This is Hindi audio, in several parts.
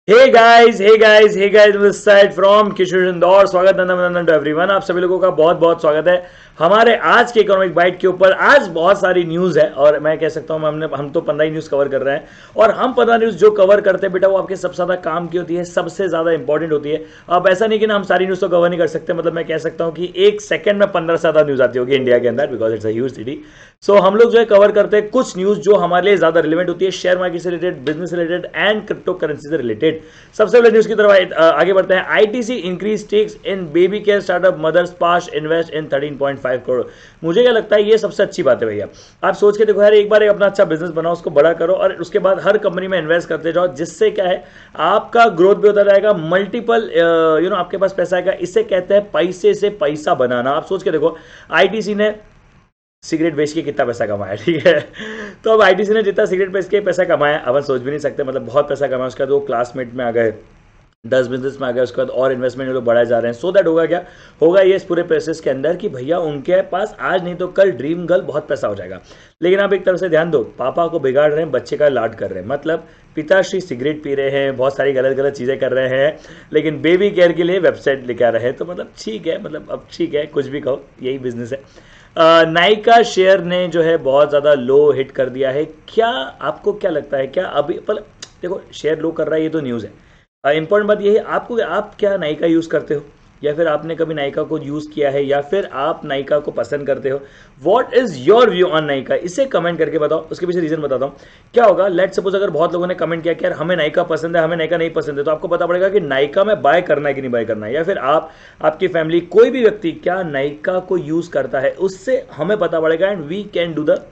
Hey guys, this side from किशोर इंदौर। स्वागत नंदन टू एवरीवन। आप सभी लोगों का बहुत बहुत स्वागत है हमारे आज के इकोनॉमिक बाइट के ऊपर। आज बहुत सारी न्यूज़ है और मैं कह सकता हूँ हम तो 15 न्यूज़ कवर कर रहे हैं और हम 15 न्यूज़ जो कवर करते हैं बेटा वो आपके सबसे ज़्यादा काम की होती है, सबसे ज़्यादा इंपॉर्टेंट होती है। अब ऐसा नहीं कि ना हम सारी न्यूज़ तो कवर नहीं कर सकते, मतलब मैं कह सकता हूँ कि एक सेकंड में 15 से ज़्यादा न्यूज़ आती होगी इंडिया के अंदर, because it's a huge city. So हम लोग जो है कवर करते हैं कुछ न्यूज़ जो हमारे लिए ज़्यादा रिलेवेंट होती है, शेयर मार्केट से रिलेटेड, बिजनेस से रिलेटेड एंड क्रिप्टो करेंसी से रिलेटेड। सबसे पहले न्यूज़ की तरफ आगे बढ़ते हैं। ITC increase stakes in baby care startup Mother Sparsh invest in 13.5 crore. मुझे क्या लगता है ये सबसे अच्छी बात है भैया। आप सोच के देखो यार, एक बार एक अपना अच्छा बिजनेस बनाओ, उसको बड़ा करो और उसके बाद हर कंपनी में इन्वेस्ट करते जाओ, जिससे क्या है आपका ग्रोथ भी होता जाएगा, मल्टीपल आपके पास पैसा आएगा। इसे कहते हैं पैसे से पैसा बनाना। आप सोच के देखो, आईटीसी ने सिगरेट बेच के कितना पैसा कमाया, ठीक है। तो अब आईटीसी ने जितना सिगरेट बेच के पैसा कमाया अपन सोच भी नहीं सकते, मतलब बहुत पैसा कमाया। उसका दो क्लासमेट में आ गए, 10 बिजनेस में आ गया, उसके बाद और इन्वेस्टमेंट लोग बढ़ाए जा रहे हैं। सो दैट होगा क्या, होगा ये इस पूरे प्रोसेस के अंदर कि भैया उनके पास आज नहीं तो कल ड्रीम गर्ल बहुत पैसा हो जाएगा। लेकिन आप एक तरफ से ध्यान दो, पापा को बिगाड़ रहे हैं, बच्चे का लाड कर रहे हैं, मतलब पिताश्री सिगरेट पी रहे हैं, बहुत सारी गलत गलत चीज़ें कर रहे हैं, लेकिन बेबी केयर के लिए वेबसाइट लेके आ रहे हैं। तो मतलब ठीक है, मतलब अब ठीक है, कुछ भी कहो, यही बिजनेस है। नाइका शेयर ने जो है बहुत ज़्यादा लो हिट कर दिया है। क्या आपको क्या लगता है, क्या अभी पर देखो शेयर लो कर रहा है, ये तो न्यूज़ है। इंपॉर्टेंट बात ये है, आपको आप क्या नाइका यूज़ करते हो, या फिर आपने कभी नाइका को यूज़ किया है, या फिर आप नाइका को पसंद करते हो। What is your view on Nykaa, इसे कमेंट करके बताओ। उसके पीछे रीज़न बताता हूँ। क्या होगा, लेट सपोज अगर बहुत लोगों ने कमेंट किया कि यार हमें नाइका पसंद है, हमें नाइका नहीं पसंद है, तो आपको पता पड़ेगा कि नाइका में बाय करना है कि नहीं बाय करना है, या फिर आप, आपकी फैमिली, कोई भी व्यक्ति क्या नाइका को यूज़ करता है, उससे हमें पता पड़ेगा and we can do the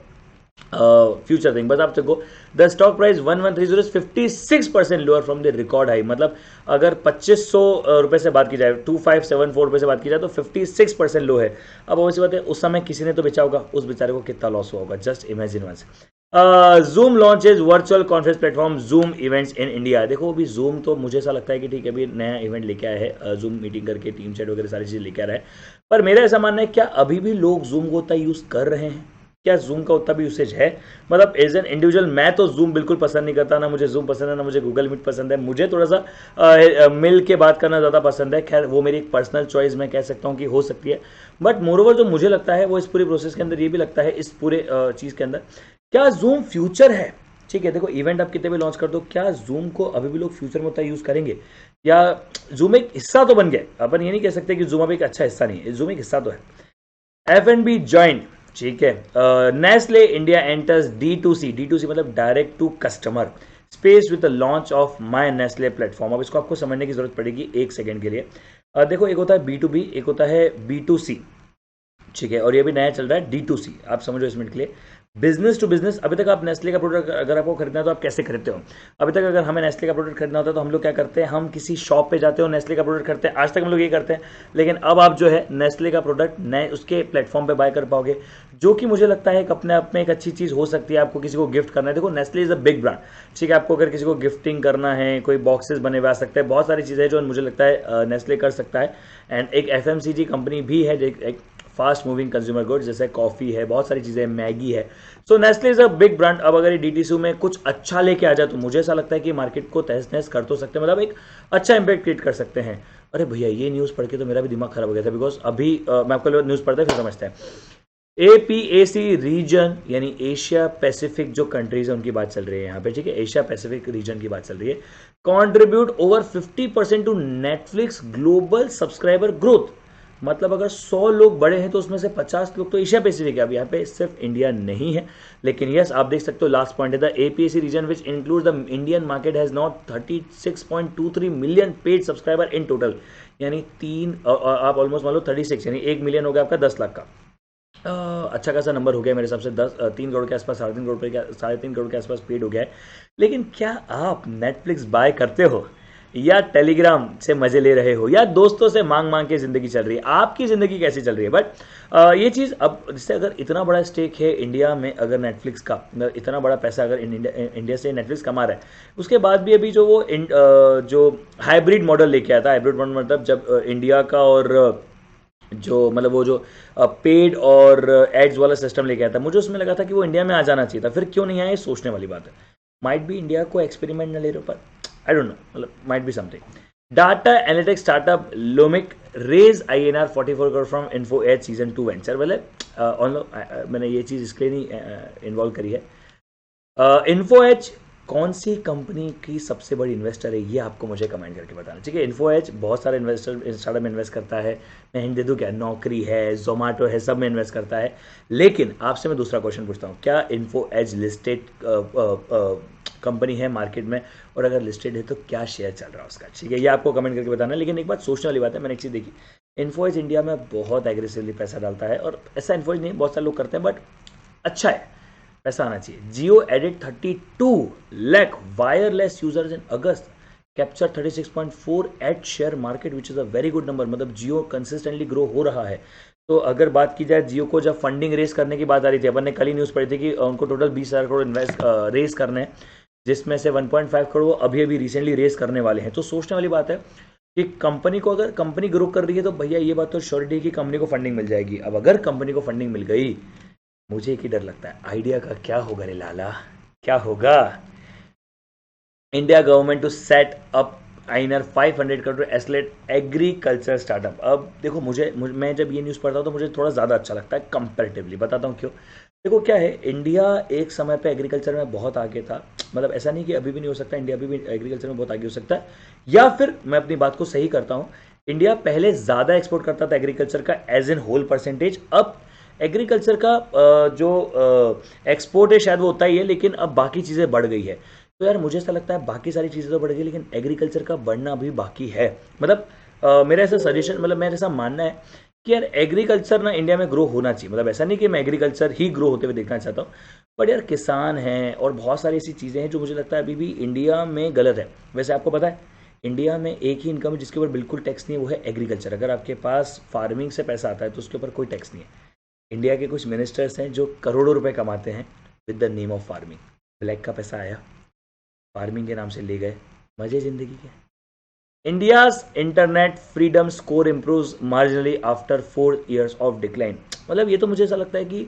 future thing. बस आप देखो, the stock price 1130 is 56% lower from the record high. मतलब अगर 2500 रुपए से बात की जाए, 2574 रुपए से बात की जाए, तो 56% लो है। अब वैसी बात है, उस समय किसी ने तो बेचा होगा, उस बेचारे को कितना लॉस हुआ होगा, just imagine once. Zoom launches virtual conference platform Zoom events in India. देखो अभी जूम तो मुझे ऐसा लगता है कि ठीक है, अभी नया इवेंट लेके आया है, जूम मीटिंग करके टीम चैट वगैरह सारी चीज़ लेके आ रहा है। पर मेरा ऐसा मानना है, क्या अभी भी लोग जूम को उतना यूज़ कर रहे हैं, क्या जूम का उतना भी यूसेज है। मतलब एज एन इंडिविजुअल मैं तो जूम बिल्कुल पसंद नहीं करता, ना मुझे जूम पसंद है, ना मुझे गूगल मीट पसंद है। मुझे थोड़ा सा मिल के बात करना ज़्यादा पसंद है। खैर वो मेरी एक पर्सनल चॉइस मैं कह सकता हूँ कि हो सकती है, बट मोरओवर जो मुझे लगता है वो इस पूरे प्रोसेस के अंदर ये भी लगता है, इस पूरे चीज़ के अंदर, क्या जूम फ्यूचर है। ठीक है, देखो इवेंट आप कितने भी लॉन्च कर दो, क्या जूम को अभी भी लोग फ्यूचर में उतना यूज़ करेंगे, या जूम एक हिस्सा तो बन गया। अपन ये नहीं कह सकते कि जूम अब एक अच्छा हिस्सा नहीं है, जूम एक हिस्सा तो है। F&B ज्वाइंट, ठीक है। नेस्ले इंडिया एंटर्स D2C मतलब direct to customer space with the launch of my Nestle platform. अब इसको आपको समझने की जरूरत पड़ेगी एक सेकंड के लिए। देखो एक होता है B2B, एक होता है B2C, ठीक है, और ये भी नया चल रहा है D2C। आप समझो इस मिनट के लिए, बिजनेस टू बिजनेस। अभी तक आप नेस्ले का प्रोडक्ट अगर आपको खरीदना है तो आप कैसे खरीदते हो। अभी तक अगर हमें नेस्ले का प्रोडक्ट खरीदना होता है तो हम लोग क्या करते हैं, हम किसी शॉप पे जाते हो, नेस्ले का प्रोडक्ट खरीदते हैं, आज तक हम लोग ये करते हैं। लेकिन अब आप जो है नेस्ले का प्रोडक्ट नए उसके प्लेटफॉर्म पे बाय कर पाओगे, जो कि मुझे लगता है एक अपने आप में एक अच्छी चीज़ हो सकती है। आपको किसी को गिफ्ट करना है, देखो Nestle is a big brand, ठीक है। आपको अगर किसी को गिफ्टिंग करना है, कोई बॉक्सेस बने हुए आ सकते हैं, बहुत सारी चीज़ें जो मुझे लगता है नेस्ले कर सकता है। एंड एक FMCG कंपनी भी है, एक फास्ट मूविंग कंज्यूमर गुड्स, जैसे कॉफ़ी है, बहुत सारी चीज़ें, मैगी है। So Nestle is a big brand. अब अगर ये DTC में कुछ अच्छा लेके आ जाए तो मुझे ऐसा लगता है कि मार्केट को तहस नहस कर तो सकते हैं, मतलब एक अच्छा इंपैक्ट क्रिएट कर सकते हैं। अरे भैया ये न्यूज़ पढ़ के तो मेरा भी दिमाग खराब हो गया था, बिकॉज अभी मैं आपको न्यूज़ पढ़ता है फिर समझते हैं। APAC रीजन यानी एशिया पैसिफिक जो कंट्रीज है उनकी बात चल रही है यहाँ पे, ठीक है। एशिया पैसिफिक रीजन की बात चल रही है। Contribute over 50% to Netflix global subscriber growth. मतलब अगर 100 लोग बड़े हैं तो उसमें से 50 लोग तो एशिया पैसिफिक है। अब यहाँ पे सिर्फ इंडिया नहीं है, लेकिन यस आप देख सकते हो, लास्ट पॉइंट है the APAC region which include the Indian market has not 36.23 million paid subscriber in total. यानी आप ऑलमोस्ट मान लो 36, यानी 1 मिलियन हो गया आपका 10 लाख का। अच्छा खासा नंबर हो गया मेरे हिसाब से, 3 करोड़ के आसपास, 3.5 करोड़ के आसपास पेड हो गया है। लेकिन क्या आप नेटफ्लिक्स बाय करते हो, या टेलीग्राम से मजे ले रहे हो, या दोस्तों से मांग मांग के जिंदगी चल रही है, आपकी जिंदगी कैसी चल रही है। बट ये चीज़ अब जैसे अगर इतना बड़ा स्टेक है इंडिया में, अगर नेटफ्लिक्स का इतना बड़ा पैसा अगर इंडिया से नेटफ्लिक्स कमा रहा है, उसके बाद भी अभी जो वो जो हाइब्रिड मॉडल लेके आता है, हाइब्रिड मॉडल मतलब जब इंडिया का और जो मतलब वो जो पेड और एड्स वाला सिस्टम लेके आया था, मुझे उसमें लगा था कि वो इंडिया में आ जाना चाहिए था। फिर क्यों नहीं आया, ये सोचने वाली बात है। माइट भी इंडिया को एक्सपेरिमेंट न ले रहे, पर आई डोंट नो, मतलब might be something. Data analytics startup लोमिक raise INR 44 crore from Info Edge season 2 venture. मतलब मैंने ये चीज़ इसके लिए नहीं इन्वॉल्व करी है। इन्फो एज कौन सी कंपनी की सबसे बड़ी इन्वेस्टर है, ये आपको मुझे कमेंट करके बताना, ठीक है। इन्फो एज बहुत सारे इन्वेस्टर स्टार्टअप में इन्वेस्ट करता है। मैं हिंट दे दूँ क्या, नौकरी है, जोमेटो है, सब में इन्वेस्ट करता है। लेकिन आपसे मैं दूसरा क्वेश्चन पूछता हूँ, क्या इन्फो एज लिस्टेड कंपनी है मार्केट में, और अगर लिस्टेड है तो क्या शेयर चल रहा है उसका, ठीक है। ये आपको कमेंट करके बताना। लेकिन एक बात सोचने वाली बात है, मैंने एक चीज़ देखी, इन्फो एज इंडिया में बहुत एग्रेसिवली पैसा डालता है, और ऐसा इन्फो एज नहीं, बहुत सारे लोग करते हैं, बट अच्छा है, पैसा आना चाहिए। Jio added 32 lakh wireless users in August, capture 36.4 at share market which is a very good number. मतलब जियो कंसिस्टेंटली ग्रो हो रहा है। तो अगर बात की जाए जियो को जब फंडिंग रेस करने की बात आ रही थी, अपन ने कल ही न्यूज़ पढ़ी थी कि उनको टोटल 20,000 करोड़ इन्वेस्ट रेस करने हैं, जिसमें से 1.5 करोड़ अभी अभी रिसेंटली रेस करने वाले हैं। तो सोचने वाली बात है कि कंपनी को, अगर कंपनी ग्रो कर रही है तो भैया ये बात तो श्योरिटी है कि कंपनी को फंडिंग मिल जाएगी। अब अगर कंपनी को फंडिंग मिल गई, मुझे एक ही डर लगता है, आइडिया का क्या होगा रे लाला, क्या होगा। India government to set up INR 500 crore एस्लेट एग्रीकल्चर स्टार्टअप। अब देखो मैं जब ये न्यूज़ पढ़ता हूँ तो मुझे थोड़ा ज़्यादा अच्छा लगता है कंपैरेटिवली, बताता हूँ क्यों। देखो क्या है, इंडिया एक समय पे एग्रीकल्चर में बहुत आगे था। मतलब ऐसा नहीं कि अभी भी नहीं हो सकता, इंडिया अभी भी एग्रीकल्चर में बहुत आगे हो सकता है। या फिर मैं अपनी बात को सही करता हूँ, इंडिया पहले ज़्यादा एक्सपोर्ट करता था एग्रीकल्चर का एज एन होल परसेंटेज। अब एग्रीकल्चर का जो एक्सपोर्ट है शायद वो होता ही है, लेकिन अब बाकी चीज़ें बढ़ गई है। तो यार मुझे ऐसा लगता है बाकी सारी चीज़ें तो बढ़ गई, लेकिन एग्रीकल्चर का बढ़ना अभी बाकी है। मतलब मेरा ऐसा सजेशन, मतलब मेरा ऐसा मानना है कि यार एग्रीकल्चर ना इंडिया में ग्रो होना चाहिए। मतलब ऐसा नहीं कि मैं एग्रीकल्चर ही ग्रो होते हुए देखना चाहता हूँ, बट यार किसान हैं और बहुत सारी ऐसी चीज़ें हैं जो मुझे लगता है अभी भी इंडिया में गलत है। वैसे आपको पता है इंडिया में एक ही इनकम है जिसके ऊपर बिल्कुल टैक्स नहीं है, वो है एग्रीकल्चर। अगर आपके पास फार्मिंग से पैसा आता है तो उसके ऊपर कोई टैक्स नहीं है। इंडिया के कुछ मिनिस्टर्स हैं जो करोड़ों रुपए कमाते हैं with the name of farming. Black का पैसा आया, फार्मिंग के नाम से ले गए, मजे जिंदगी के। India's internet freedom score improve marginally after 4 years of decline. मतलब ये तो मुझे ऐसा लगता है कि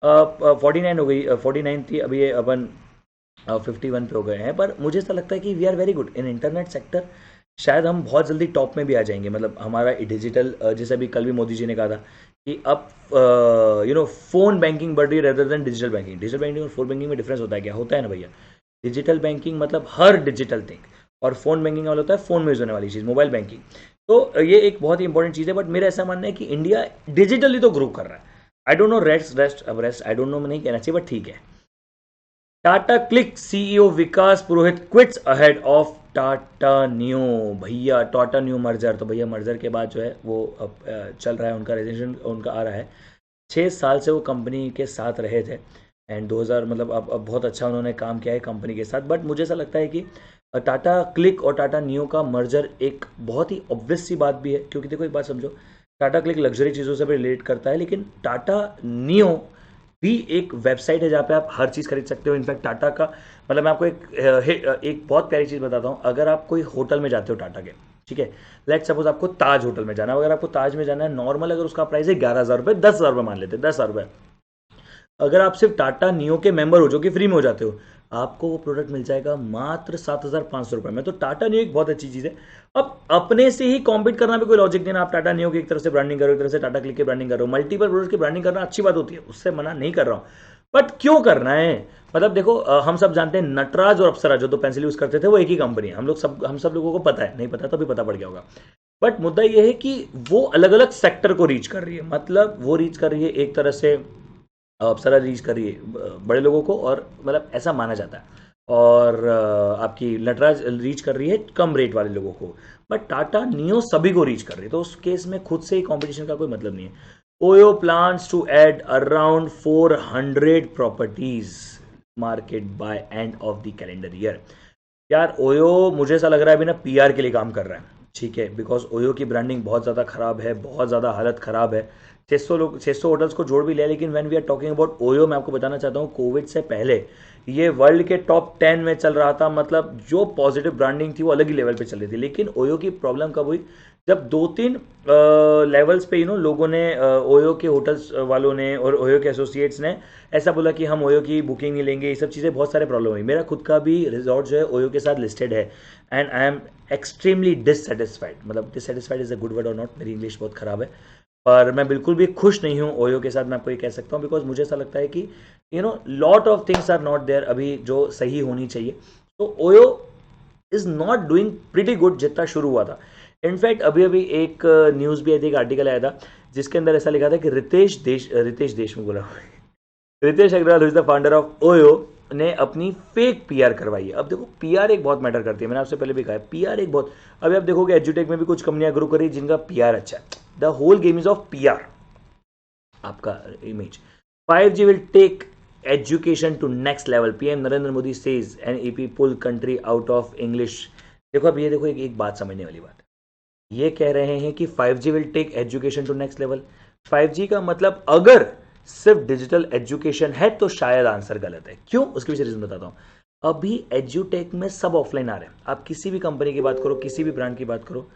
49 हो गई, 49 थी, अभी ये अपन 51 पे हो गए हैं। पर मुझे ऐसा लगता है कि we are very good in internet sector. शायद हम बहुत जल्दी टॉप में भी आ जाएंगे। मतलब हमारा डिजिटल, जैसे अभी कल भी मोदी जी ने कहा था कि अब फोन बैंकिंग बढ़ रही है rather than digital banking. Digital banking और फोन बैंकिंग में डिफरेंस होता है क्या, होता है ना भैया। डिजिटल बैंकिंग मतलब हर डिजिटल थिंग, और फोन बैंकिंग वाला होता है फोन में यूज होने वाली चीज़, मोबाइल बैंकिंग। तो ये एक बहुत ही इंपॉर्टेंट चीज़ है। बट मेरा ऐसा मानना है कि इंडिया डिजिटली तो ग्रो कर रहा है। आई don't no rest I don't no, नहीं कहना चाहिए, बट ठीक है। Tata click CEO Vikas Purohit quits ahead of Tata new. भैया टाटा न्यू मर्जर, तो भैया मर्जर के बाद जो है वो अब चल रहा है, उनका रेजिग्नेशन उनका आ रहा है। 6 साल से वो कंपनी के साथ रहे थे, एंड 2000 मतलब अब बहुत अच्छा उन्होंने काम किया है कंपनी के साथ। बट मुझे ऐसा लगता है कि टाटा क्लिक और टाटा नियो का मर्जर एक बहुत ही ऑब्वियस सी बात भी है, क्योंकि देखो एक बात समझो, टाटा क्लिक लग्जरी चीज़ों से भी रिलेट करता है, लेकिन टाटा नियो भी एक वेबसाइट है जहाँ पे आप हर चीज़ खरीद सकते हो। इनफैक्ट टाटा का, मतलब मैं आपको एक बहुत प्यारी चीज़ बताता हूँ। अगर आप कोई होटल में जाते हो टाटा के, ठीक है, लेट सपोज आपको ताज होटल में जाना है, अगर आपको ताज में जाना है नॉर्मल, अगर उसका प्राइस है 11,000 रुपये, 10,000 रुपये मान लेते हैं, 10,000 रुपये, अगर आप सिर्फ टाटा नियो के मेंबर हो जो कि फ्री में हो जाते हो, आपको वो प्रोडक्ट मिल जाएगा मात्र 7,500 रुपये में। तो टाटा नियो एक बहुत अच्छी चीज़ है। अब अपने से ही कॉम्पीट करना भी कोई लॉजिक नहीं ना। आप टाटा नियो की एक तरफ से ब्रांडिंग करो, एक तरफ से टाटा क्लिक की ब्रांडिंग करो, मल्टीपल प्रोडक्ट की ब्रांडिंग करना अच्छी बात होती है, उससे मना नहीं कर रहा हूँ, बट क्यों करना है। मतलब देखो हम सब जानते हैं नटराज और अप्सरा जो 2 पेंसिल यूज करते थे वो एक ही कंपनी है। हम सब लोगों को पता है, नहीं पता तो भी पता पड़ गया होगा। बट मुद्दा ये है कि वो अलग अलग सेक्टर को रीच कर रही है। मतलब वो रीच कर रही है एक तरह से, अप्सरा रीच कर रही है बड़े लोगों को, और मतलब ऐसा माना जाता है, और आपकी नटराज रीच कर रही है कम रेट वाले लोगों को। बट टाटा नियो सभी को रीच कर रही है, तो उस केस में खुद से ही कंपटीशन का कोई मतलब नहीं है। OYO plans to add around 400 properties market by end of the calendar year. यार ओयो मुझे ऐसा लग रहा है अभी ना PR के लिए काम कर रहा है, ठीक है, बिकॉज ओयो की ब्रांडिंग बहुत ज़्यादा खराब है, बहुत ज़्यादा हालत ख़राब है। 600 होटल्स को जोड़ भी लिया, लेकिन when we are talking about OYO, मैं आपको बताना चाहता हूँ कोविड से पहले ये वर्ल्ड के टॉप 10 में चल रहा था। मतलब जो पॉजिटिव ब्रांडिंग थी वो अलग ही लेवल पे चल रही थी। लेकिन ओयो की प्रॉब्लम कब हुई, जब 2-3 लेवल्स पे लोगों ने ओयो के होटल्स वालों ने और ओयो के एसोसिएट्स ने ऐसा बोला कि हम ओयो की बुकिंग नहीं लेंगे, ये सब चीज़ें बहुत सारे प्रॉब्लम हुई। मेरा खुद का भी रिजॉर्ट जो है ओयो के साथ लिस्टेड है and I am extremely dissatisfied. मतलब dissatisfied is a good word और नॉट, मेरी इंग्लिश बहुत खराब है, पर मैं बिल्कुल भी खुश नहीं हूँ ओयो के साथ। मैं आपको ये कह सकता हूँ बिकॉज मुझे ऐसा लगता है कि lot of things are not there अभी जो सही होनी चाहिए। तो OYO is not doing pretty good जितना शुरू हुआ था। इनफैक्ट अभी अभी एक न्यूज़ भी आई थी, एक आर्टिकल आया था जिसके अंदर ऐसा लिखा था कि रितेश देशमुख बोला Ritesh Agarwal is the founder of OYO ने अपनी फेक पीआर करवाई है। अब देखो पीआर एक बहुत मैटर करती है, मैंने आपसे पहले भी कहा है पीआर एक बहुत, अभी आप देखोगे एजुटेक में भी कुछ कंपनियां ग्रो करी जिनका पीआर अच्छा है। The whole game is of PR, आपका image. 5G will take education to next level, PM Narendra Modi says NEP pull country out of English. देखो अब ये देखो एक बात समझने वाली बात है, ये कह रहे हैं कि 5G will take education to next level. 5G का मतलब अगर सिर्फ डिजिटल एजुकेशन है तो शायद आंसर गलत है। क्यों, उसके पीछे रीजन बताता हूं। अभी एजुटेक में सब ऑफलाइन आ रहे हैं, आप किसी भी कंपनी की बात करो, किसी भी ब्रांड की बात करो,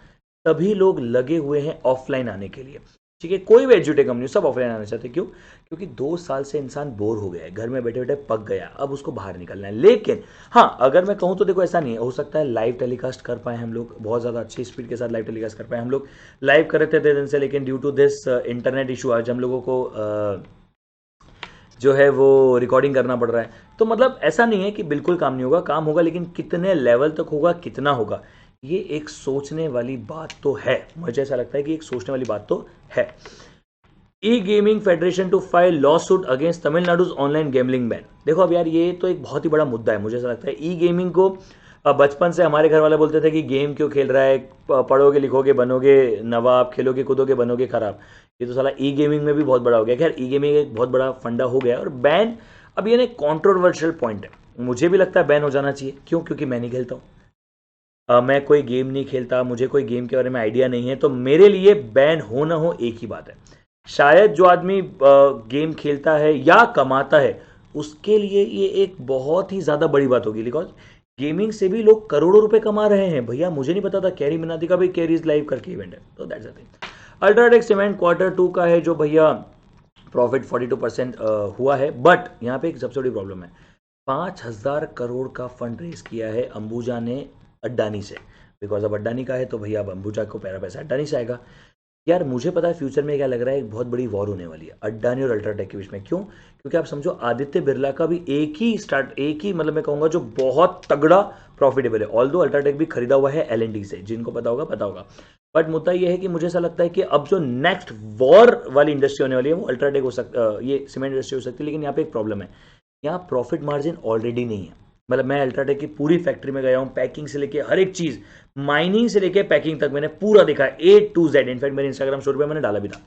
सभी लोग लगे हुए हैं ऑफलाइन आने के लिए। ठीक है, कोई भी एजुटेक कंपनी सब ऑफलाइन आना चाहते हैं। क्यों, क्योंकि 2 साल से इंसान बोर हो गया है, घर में बैठे बैठे पक गया, अब उसको बाहर निकलना है। लेकिन हाँ, अगर मैं कहूँ तो देखो ऐसा नहीं है, हो सकता है लाइव टेलीकास्ट कर पाए हम लोग, बहुत ज़्यादा अच्छी स्पीड के साथ लाइव टेलीकास्ट कर पाए। हम लोग लाइव कर रहे थे दिन से, लेकिन due to this internet issue आज हम लोगों को जो है वो रिकॉर्डिंग करना पड़ रहा है। तो मतलब ऐसा नहीं है कि बिल्कुल काम नहीं होगा, काम होगा, लेकिन कितने लेवल तक होगा, कितना होगा, ये एक सोचने वाली बात तो है। मुझे ऐसा लगता है कि एक सोचने वाली बात तो है। ई gaming federation to file law suit against Tamilnadu's online गेमलिंग ban. देखो अब यार ये तो एक बहुत ही बड़ा मुद्दा है। मुझे ऐसा लगता है ई गेमिंग को बचपन से हमारे घर वाले बोलते थे कि गेम क्यों खेल रहा है, पढ़ोगे लिखोगे बनोगे नवाब, खेलोगे कूदोगे बनोगे खराब। ये तो साला ई गेमिंग में भी बहुत बड़ा हो गया। खैर ई गेमिंग एक बहुत बड़ा फंडा हो गया और बैन, अब ये ना कंट्रोवर्शियल पॉइंट है। मुझे भी लगता है बैन हो जाना चाहिए। क्यों, क्योंकि मैं नहीं खेलता हूँ, मैं कोई गेम नहीं खेलता, मुझे कोई गेम के बारे में आइडिया नहीं है। तो मेरे लिए बैन हो ना हो एक ही बात है। शायद जो आदमी गेम खेलता है या कमाता है उसके लिए ये एक बहुत ही ज़्यादा बड़ी बात होगी, बिकॉज गेमिंग से भी लोग करोड़ों रुपए कमा रहे हैं। भैया मुझे नहीं पता था कैरी मिनाती का भी कैरीज लाइव करके इवेंट है। तो that's the thing. UltraTech cement Q2 का है जो भैया प्रॉफिट 42% हुआ है, बट यहाँ पे एक सबसे बड़ी प्रॉब्लम है। 5,000 करोड़ का फंड रेज किया है अंबुजा ने अड्डानी से, बिकॉज अब अड्डानी का है तो भैया अब अंबुजा को पैरा पैसा अड्डानी से आएगा। यार मुझे पता है फ्यूचर में क्या लग रहा है, एक बहुत बड़ी वॉर होने वाली है अड्डानी और अल्ट्राटेक के बीच में। क्यों, क्योंकि आप समझो आदित्य बिरला का भी एक ही मतलब मैं कहूँगा जो बहुत तगड़ा प्रॉफिटेबल है। ऑल्दो अल्ट्राटेक भी खरीदा हुआ है L&T से, जिनको पता होगा। बट मुद्दा यह है कि मुझे ऐसा लगता है कि अब जो नेक्स्ट वॉर वाली इंडस्ट्री होने वाली है वो अल्ट्राटेक हो सकता, ये सीमेंट इंडस्ट्री हो सकती है। लेकिन यहाँ पे एक प्रॉब्लम है, यहाँ प्रॉफिट मार्जिन ऑलरेडी नहीं है। मतलब मैं अल्ट्राटेक की पूरी फैक्ट्री में गया हूँ, पैकिंग से लेके हर एक चीज़, माइनिंग से लेके पैकिंग तक मैंने पूरा देखा है A to Z। इनफैक्ट मेरे इंस्टाग्राम स्टोरी पे मैंने डाला भी था।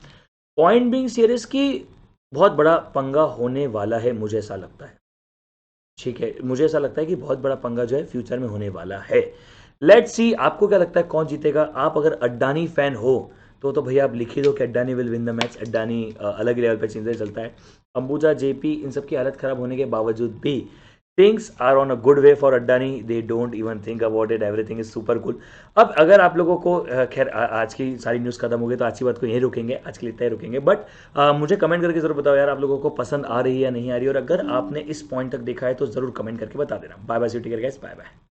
पॉइंट बीइंग सीरीज की बहुत बड़ा पंगा होने वाला है, मुझे ऐसा लगता है। ठीक है, मुझे ऐसा लगता है कि बहुत बड़ा पंगा जो है फ्यूचर में होने वाला है। लेट्स सी, आपको क्या लगता है कौन जीतेगा? आप अगर अड्डानी फैन हो तो भैया आप लिख ही दो कि अड्डानी विल विन द मैच। अड्डानी अलग लेवल पर चिंता चलता है। अंबुजा जेपी इन सब की हालत खराब होने के बावजूद भी things are on a good way for Adani, they don't even think about it, everything is super cool. अब अगर आप लोगों को खैर आज की सारी न्यूज़ खत्म हो गई तो आज की बात को यहीं रुकेंगे, आज के लिए इतना ही रुकेंगे। बट मुझे कमेंट करके जरूर बताओ यार आप लोगों को पसंद आ रही है या नहीं आ रही, और अगर आपने इस पॉइंट तक देखा है तो जरूर कमेंट करके बता देना। Bye bye, see take care guys, bye bye.